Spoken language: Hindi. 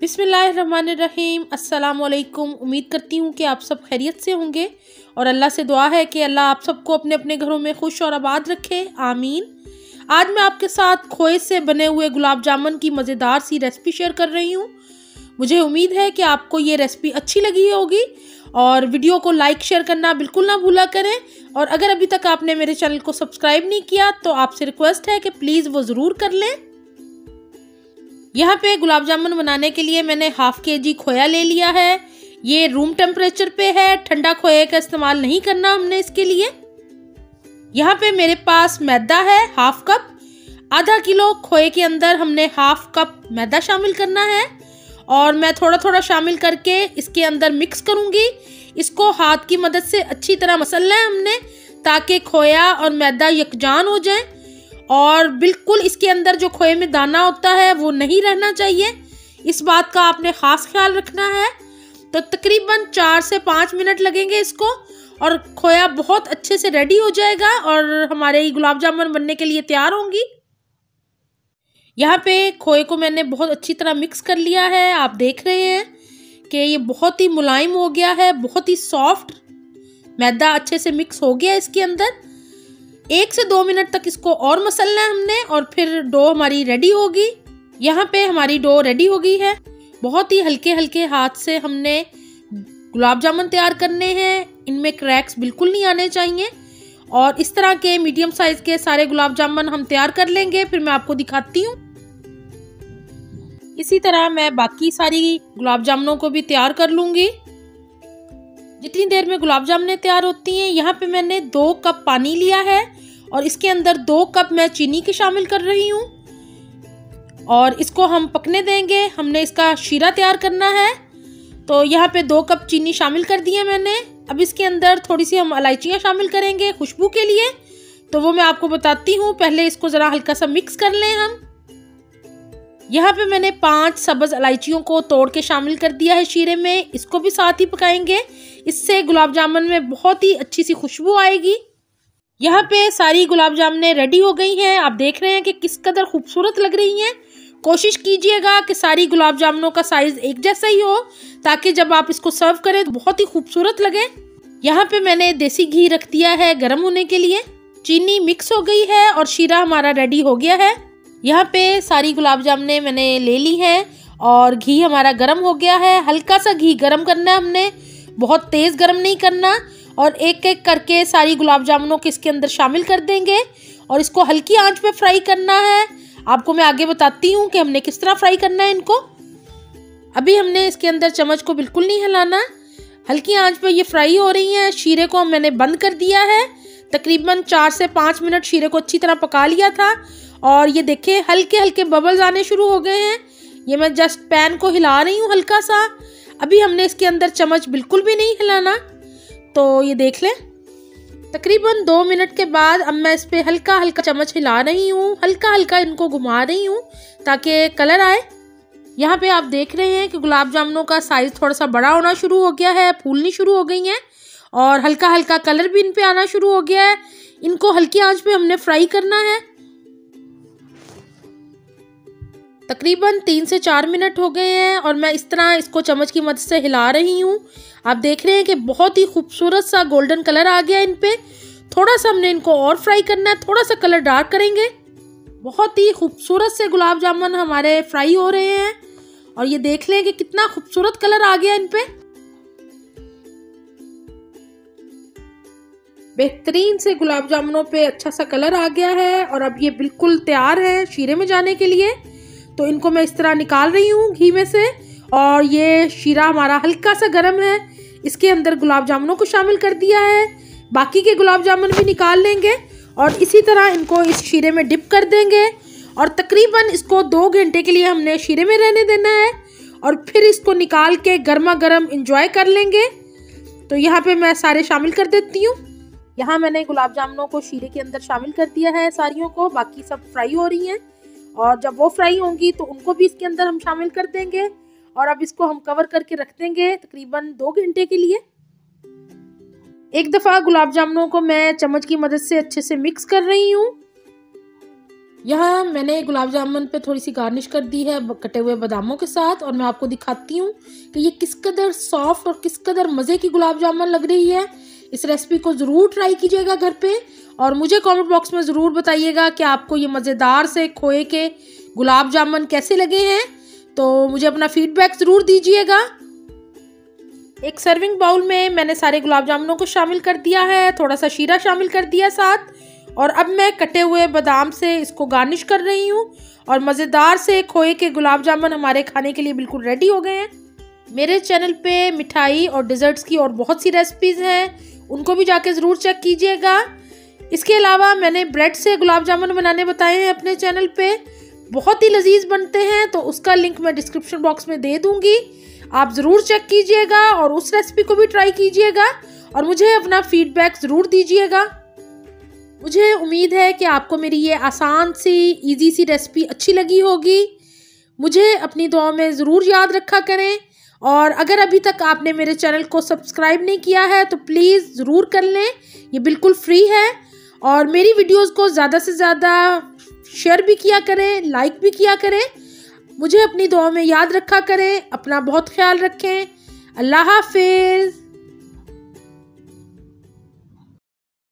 बिस्मिल्लाहिर्रहमानिर्रहीम। अस्सलामुअलैकुम। उम्मीद करती हूँ कि आप सब खैरियत से होंगे और अल्लाह से दुआ है कि अल्लाह आप सबको अपने अपने घरों में खुश और आबाद रखे, आमीन। आज मैं आपके साथ खोए से बने हुए गुलाब जामुन की मज़ेदार सी रेसिपी शेयर कर रही हूँ। मुझे उम्मीद है कि आपको ये रेसिपी अच्छी लगी होगी और वीडियो को लाइक शेयर करना बिल्कुल ना भूला करें। और अगर अभी तक आपने मेरे चैनल को सब्सक्राइब नहीं किया तो आपसे रिक्वेस्ट है कि प्लीज़ वो ज़रूर कर लें। यहाँ पे गुलाब जामुन बनाने के लिए मैंने हाफ केजी खोया ले लिया है। ये रूम टेम्परेचर पे है, ठंडा खोए का इस्तेमाल नहीं करना हमने इसके लिए। यहाँ पे मेरे पास मैदा है हाफ कप। आधा किलो खोए के अंदर हमने हाफ कप मैदा शामिल करना है और मैं थोड़ा थोड़ा शामिल करके इसके अंदर मिक्स करूँगी। इसको हाथ की मदद से अच्छी तरह मसलना है हमने ताकि खोया और मैदा यकजान हो जाए और बिल्कुल इसके अंदर जो खोए में दाना होता है वो नहीं रहना चाहिए। इस बात का आपने ख़ास ख्याल रखना है। तो तकरीबन 4 से 5 मिनट लगेंगे इसको और खोया बहुत अच्छे से रेडी हो जाएगा और हमारे गुलाब जामुन बनने के लिए तैयार होंगी। यहाँ पे खोए को मैंने बहुत अच्छी तरह मिक्स कर लिया है। आप देख रहे हैं कि ये बहुत ही मुलायम हो गया है, बहुत ही सॉफ्ट। मैदा अच्छे से मिक्स हो गया इसके अंदर। 1 से 2 मिनट तक इसको और मसलना है हमने और फिर डो हमारी रेडी होगी। यहाँ पे हमारी डो रेडी हो गई है। बहुत ही हल्के हल्के हाथ से हमने गुलाब जामुन तैयार करने हैं। इनमें क्रैक्स बिल्कुल नहीं आने चाहिए और इस तरह के मीडियम साइज के सारे गुलाब जामुन हम तैयार कर लेंगे। फिर मैं आपको दिखाती हूँ। इसी तरह मैं बाकी सारी गुलाब जामुनों को भी तैयार कर लूँगी। जितनी देर में गुलाब जामुनें तैयार होती हैं, यहाँ पे मैंने 2 कप पानी लिया है और इसके अंदर 2 कप मैं चीनी के शामिल कर रही हूँ और इसको हम पकने देंगे। हमने इसका शीरा तैयार करना है। तो यहाँ पे 2 कप चीनी शामिल कर दी है मैंने। अब इसके अंदर थोड़ी सी हम इलायचियाँ शामिल करेंगे खुशबू के लिए। तो वो मैं आपको बताती हूँ। पहले इसको ज़रा हल्का सा मिक्स कर लें हम। यहाँ पे मैंने 5 सब्ज़ इलायचियों को तोड़ के शामिल कर दिया है शीरे में। इसको भी साथ ही पकाएंगे। इससे गुलाब जामुन में बहुत ही अच्छी सी खुशबू आएगी। यहाँ पे सारी गुलाब जामुनें रेडी हो गई हैं। आप देख रहे हैं कि किस कदर खूबसूरत लग रही हैं। कोशिश कीजिएगा कि सारी गुलाब जामुनों का साइज़ एक जैसा ही हो ताकि जब आप इसको सर्व करें तो बहुत ही खूबसूरत लगे। यहाँ पे मैंने देसी घी रख दिया है गर्म होने के लिए। चीनी मिक्स हो गई है और शीरा हमारा रेडी हो गया है। यहाँ पे सारी गुलाब जामुनें मैंने ले ली हैं और घी हमारा गर्म हो गया है। हल्का सा घी गर्म करना है हमने, बहुत तेज़ गर्म नहीं करना। और एक एक करके सारी गुलाब जामुनों को इसके अंदर शामिल कर देंगे और इसको हल्की आंच पे फ्राई करना है। आपको मैं आगे बताती हूँ कि हमने किस तरह फ्राई करना है इनको। अभी हमने इसके अंदर चम्मच को बिल्कुल नहीं हिलाना। हल्की आंच पे ये फ्राई हो रही हैं। शीरे को मैंने बंद कर दिया है। तकरीबन 4 से 5 मिनट शीरे को अच्छी तरह पका लिया था और ये देखें हल्के हल्के बबल्स आने शुरू हो गए हैं। ये मैं जस्ट पैन को हिला रही हूँ हल्का सा। अभी हमने इसके अंदर चम्मच बिल्कुल भी नहीं हिलाना। तो ये देख लें तकरीबन 2 मिनट के बाद अब मैं इस पर हल्का हल्का चम्मच हिला रही हूँ, हल्का हल्का इनको घुमा रही हूँ ताकि कलर आए। यहाँ पे आप देख रहे हैं कि गुलाब जामुनों का साइज़ थोड़ा सा बड़ा होना शुरू हो गया है, फूलनी शुरू हो गई हैं और हल्का हल्का कलर भी इन पे आना शुरू हो गया है। इनको हल्की आंच पे हमने फ्राई करना है। तकरीबन 3 से 4 मिनट हो गए हैं और मैं इस तरह इसको चम्मच की मदद से हिला रही हूँ। आप देख रहे हैं कि बहुत ही खूबसूरत सा गोल्डन कलर आ गया इन पे। थोड़ा सा हमने इनको और फ्राई करना है, थोड़ा सा कलर डार्क करेंगे। बहुत ही खूबसूरत से गुलाब जामुन हमारे फ्राई हो रहे हैं और ये देख लें कि कितना खूबसूरत कलर आ गया इन पे। बेहतरीन से गुलाब जामुनों पे अच्छा सा कलर आ गया है और अब ये बिल्कुल तैयार है शीरे में जाने के लिए। तो इनको मैं इस तरह निकाल रही हूँ घी में से और ये शीरा हमारा हल्का सा गर्म है। इसके अंदर गुलाब जामुनों को शामिल कर दिया है। बाकी के गुलाब जामुन भी निकाल लेंगे और इसी तरह इनको इस शीरे में डिप कर देंगे और तकरीबन इसको 2 घंटे के लिए हमने शीरे में रहने देना है और फिर इसको निकाल के गर्मा गर्म इंजॉय कर लेंगे। तो यहाँ पे मैं सारे शामिल कर देती हूँ। यहाँ मैंने गुलाब जामुनों को शीरे के अंदर शामिल कर दिया है सारियों को। बाकी सब फ्राई हो रही हैं और जब वो फ्राई होंगी तो उनको भी इसके अंदर हम शामिल कर देंगे और अब इसको हम कवर करके रख देंगे तकरीबन 2 घंटे के लिए। एक दफ़ा गुलाब जामुनों को मैं चम्मच की मदद से अच्छे से मिक्स कर रही हूँ। यहाँ मैंने गुलाब जामुन पे थोड़ी सी गार्निश कर दी है कटे हुए बादामों के साथ, और मैं आपको दिखाती हूँ कि ये किस कदर सॉफ्ट और किस कदर मज़े की गुलाब जामुन लग रही है। इस रेसिपी को ज़रूर ट्राई कीजिएगा घर पे, और मुझे कमेंट बॉक्स में ज़रूर बताइएगा कि आपको ये मज़ेदार से खोए के गुलाब जामुन कैसे लगे हैं। तो मुझे अपना फीडबैक ज़रूर दीजिएगा। एक सर्विंग बाउल में मैंने सारे गुलाब जामुनों को शामिल कर दिया है, थोड़ा सा शीरा शामिल कर दिया साथ, और अब मैं कटे हुए बादाम से इसको गार्निश कर रही हूँ। और मज़ेदार से खोए के गुलाब जामुन हमारे खाने के लिए बिल्कुल रेडी हो गए हैं। मेरे चैनल पे मिठाई और डिज़र्ट्स की और बहुत सी रेसिपीज़ हैं, उनको भी जाके ज़रूर चेक कीजिएगा। इसके अलावा मैंने ब्रेड से गुलाब जामुन बनाने बताए हैं अपने चैनल पे, बहुत ही लजीज बनते हैं, तो उसका लिंक मैं डिस्क्रिप्शन बॉक्स में दे दूँगी। आप ज़रूर चेक कीजिएगा और उस रेसिपी को भी ट्राई कीजिएगा, और मुझे अपना फीडबैक ज़रूर दीजिएगा। मुझे उम्मीद है कि आपको मेरी ये आसान सी इजी सी रेसिपी अच्छी लगी होगी। मुझे अपनी दुआ में ज़रूर याद रखा करें, और अगर अभी तक आपने मेरे चैनल को सब्सक्राइब नहीं किया है तो प्लीज़ ज़रूर कर लें, ये बिल्कुल फ्री है। और मेरी वीडियोस को ज़्यादा से ज़्यादा शेयर भी किया करें, लाइक भी किया करें। मुझे अपनी दुआ में याद रखा करें। अपना बहुत ख्याल रखें। अल्लाह हाफिज़।